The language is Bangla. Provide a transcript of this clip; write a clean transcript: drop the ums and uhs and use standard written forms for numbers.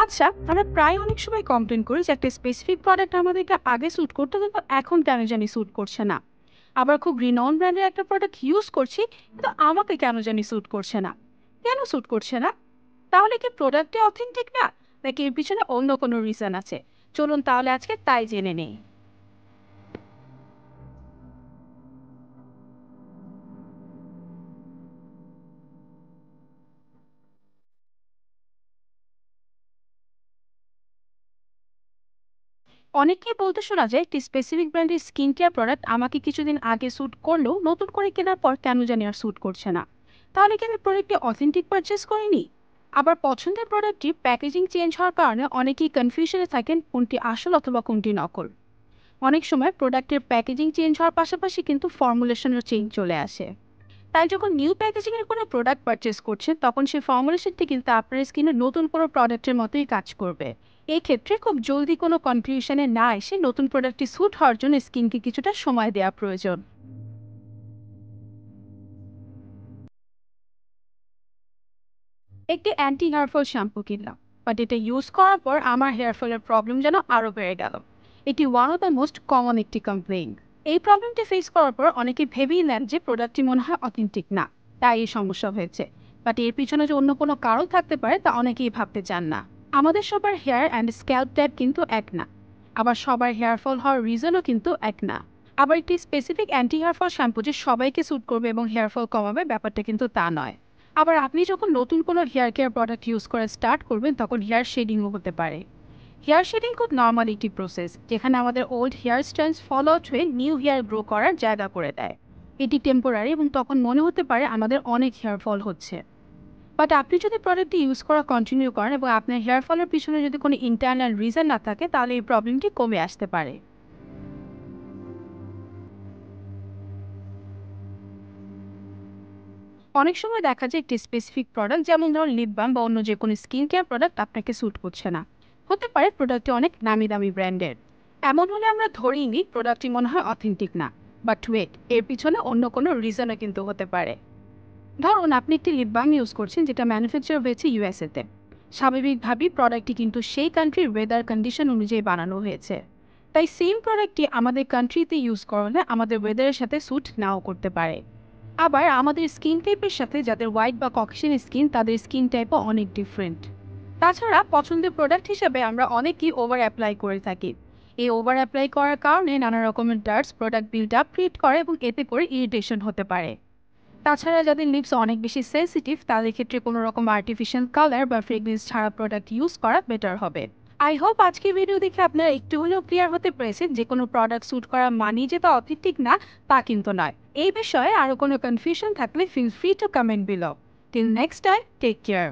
আচ্ছা, আমরা প্রায় অনেক সময় কমপ্লেন করি যে একটা স্পেসিফিক প্রোডাক্ট আমাদেরকে আগে স্যুট করতো কিন্তু এখন কেন জানি স্যুট করছে না। আবার খুব রিনাউন ব্র্যান্ডের একটা প্রোডাক্ট ইউজ করছি কিন্তু আমাকে কেন জানি স্যুট করছে না। কেন স্যুট করছে না? তাহলে কি প্রোডাক্টে অথেন্টিক না, নাকি এর পিছনে অন্য কোনো রিজন আছে? চলুন তাহলে আজকে তাই জেনে নেই। অনেককেই বলতে শোনা যায় একটি স্পেসিফিক ব্র্যান্ডের স্কিন কেয়ার প্রোডাক্ট আমাকে কিছুদিন আগে স্যুট করলেও নতুন করে কেনার পর কেন জানি আর স্যুট করছে না। তাহলে কি আমি প্রোডাক্টটি অথেন্টিক পারচেস করিনি? আবার পছন্দের প্রোডাক্টটি প্যাকেজিং চেঞ্জ হওয়ার কারণে অনেকেই কনফিউশনে থাকেন কোনটি আসল অথবা কোনটি নকল। অনেক সময় প্রোডাক্টের প্যাকেজিং চেঞ্জ হওয়ার পাশাপাশি কিন্তু ফর্মুলেশনের চেঞ্জ চলে আসে। তাই যখন নিউ প্যাকেজিং এর কোনো প্রোডাক্ট পারচেস করছেন তখন সেই ফর্মুলেশনটি কিন্তু আপনার স্কিনে নতুন কোনো প্রোডাক্টের মতোই কাজ করবে। এই ক্ষেত্রে খুব জলদি কোনো কনফিউশনে না এসে নতুন প্রোডাক্টটি স্যুট হওয়ার জন্য স্কিনকে কিছুটা সময় দেওয়া প্রয়োজন। একটি অ্যান্টি হেয়ারফল শ্যাম্পু কিনলাম, বাট এটা ইউজ করার পর আমার হেয়ারফলের প্রবলেম যেন আরও বেড়ে গেল। এটি one of the most common একটি কমপ্লেইন। এই প্রবলেমটি ফেস করার পর অনেকে ভেবেই নেন যে প্রোডাক্টটি মনে হয় অথেন্টিক না, তাই এই সমস্যা হয়েছে। বাট এর পিছনে যে অন্য কোনো কারণ থাকতে পারে তা অনেকেই ভাবতে চান না। আমাদের সবার হেয়ার অ্যান্ড স্ক্যাল্প টাইপ কিন্তু এক না, আবার সবার হেয়ার ফল হওয়ার রিজনও কিন্তু এক না। আবার একটি specific anti hair fall shampoo যে সবাইকে স্যুট করবে এবং হেয়ার ফল কমাবে ব্যাপারটা কিন্তু তা নয়। আবার আপনি যখন নতুন কোনো হেয়ার কেয়ার প্রোডাক্ট ইউজ করা স্টার্ট করবেন তখন হেয়ার শেডিংও হতে পারে। হেয়ার শেডিং খুব নর্মাল একটি প্রসেস যেখানে আমাদের old hair styles fall out হয়ে নিউ হেয়ার গ্রো করার জায়গা করে দেয়। এটি টেম্পোরারি এবং তখন মনে হতে পারে আমাদের অনেক হেয়ার ফল হচ্ছে। বাট আপনি যদি প্রোডাক্টটি ইউজ করা কন্টিনিউ করেন এবং আপনার হেয়ার ফলের পিছনে যদি কোনো ইন্টারনাল রিজন না থাকে তাহলে এই প্রবলেমটি কমে আসতে পারে। অনেক সময় দেখা যায় একটি স্পেসিফিক প্রোডাক্ট যেমন ধরুন লিপ বাম বা অন্য যে কোনো স্কিন কেয়ার প্রোডাক্ট আপনাকে স্যুট করছে না। হতে পারে প্রোডাক্টটি অনেক নামি দামি ব্র্যান্ডের। এমন হলে আমরা ধরেই নিই প্রোডাক্টটি মনে হয় অথেন্টিক না। বাট ওয়েট, এর পিছনে অন্য কোনো রিজনও কিন্তু হতে পারে। ধরুন আপনি একটি লিপ বাম ইউজ করছেন যেটা ম্যানুফ্যাকচার হয়েছে ইউএসএতে। স্বাভাবিকভাবেই প্রোডাক্টটি কিন্তু সেই কান্ট্রির ওয়েদার কন্ডিশন অনুযায়ী বানানো হয়েছে। তাই সেম প্রোডাক্টটি আমাদের কান্ট্রিতে ইউজ করলে আমাদের ওয়েদারের সাথে স্যুট নাও করতে পারে। আবার আমাদের স্কিন টাইপের সাথে যাদের হোয়াইট বা ককেশন স্কিন তাদের স্কিন টাইপও অনেক ডিফারেন্ট। তাছাড়া পছন্দের প্রোডাক্ট হিসেবে আমরা অনেকেই ওভার অ্যাপ্লাই করে থাকি। এই ওভার অ্যাপ্লাই করার কারণে নানা রকমের darts product build up create করে এবং এতে করে ইরিটেশন হতে পারে। তাছাড়া যাদের লিপস অনেক বেশি সেনসিটিভ তাদের ক্ষেত্রে কোনো রকম আর্টিফিশিয়াল কালার বা ফ্রেগরেন্স ছাড়া প্রোডাক্ট ইউজ করা বেটার হবে। আই হোপ আজকের ভিডিও দেখে আপনারা একটু হলেও ক্লিয়ার হতে পেরেছেন যে কোনো প্রোডাক্ট স্যুট করা মানেই যে তা অথেন্টিক না, তা কিন্তু নয়। এই বিষয়ে আরও কোনো কনফিউশন থাকলে feel free to comment below. Till next time, take care.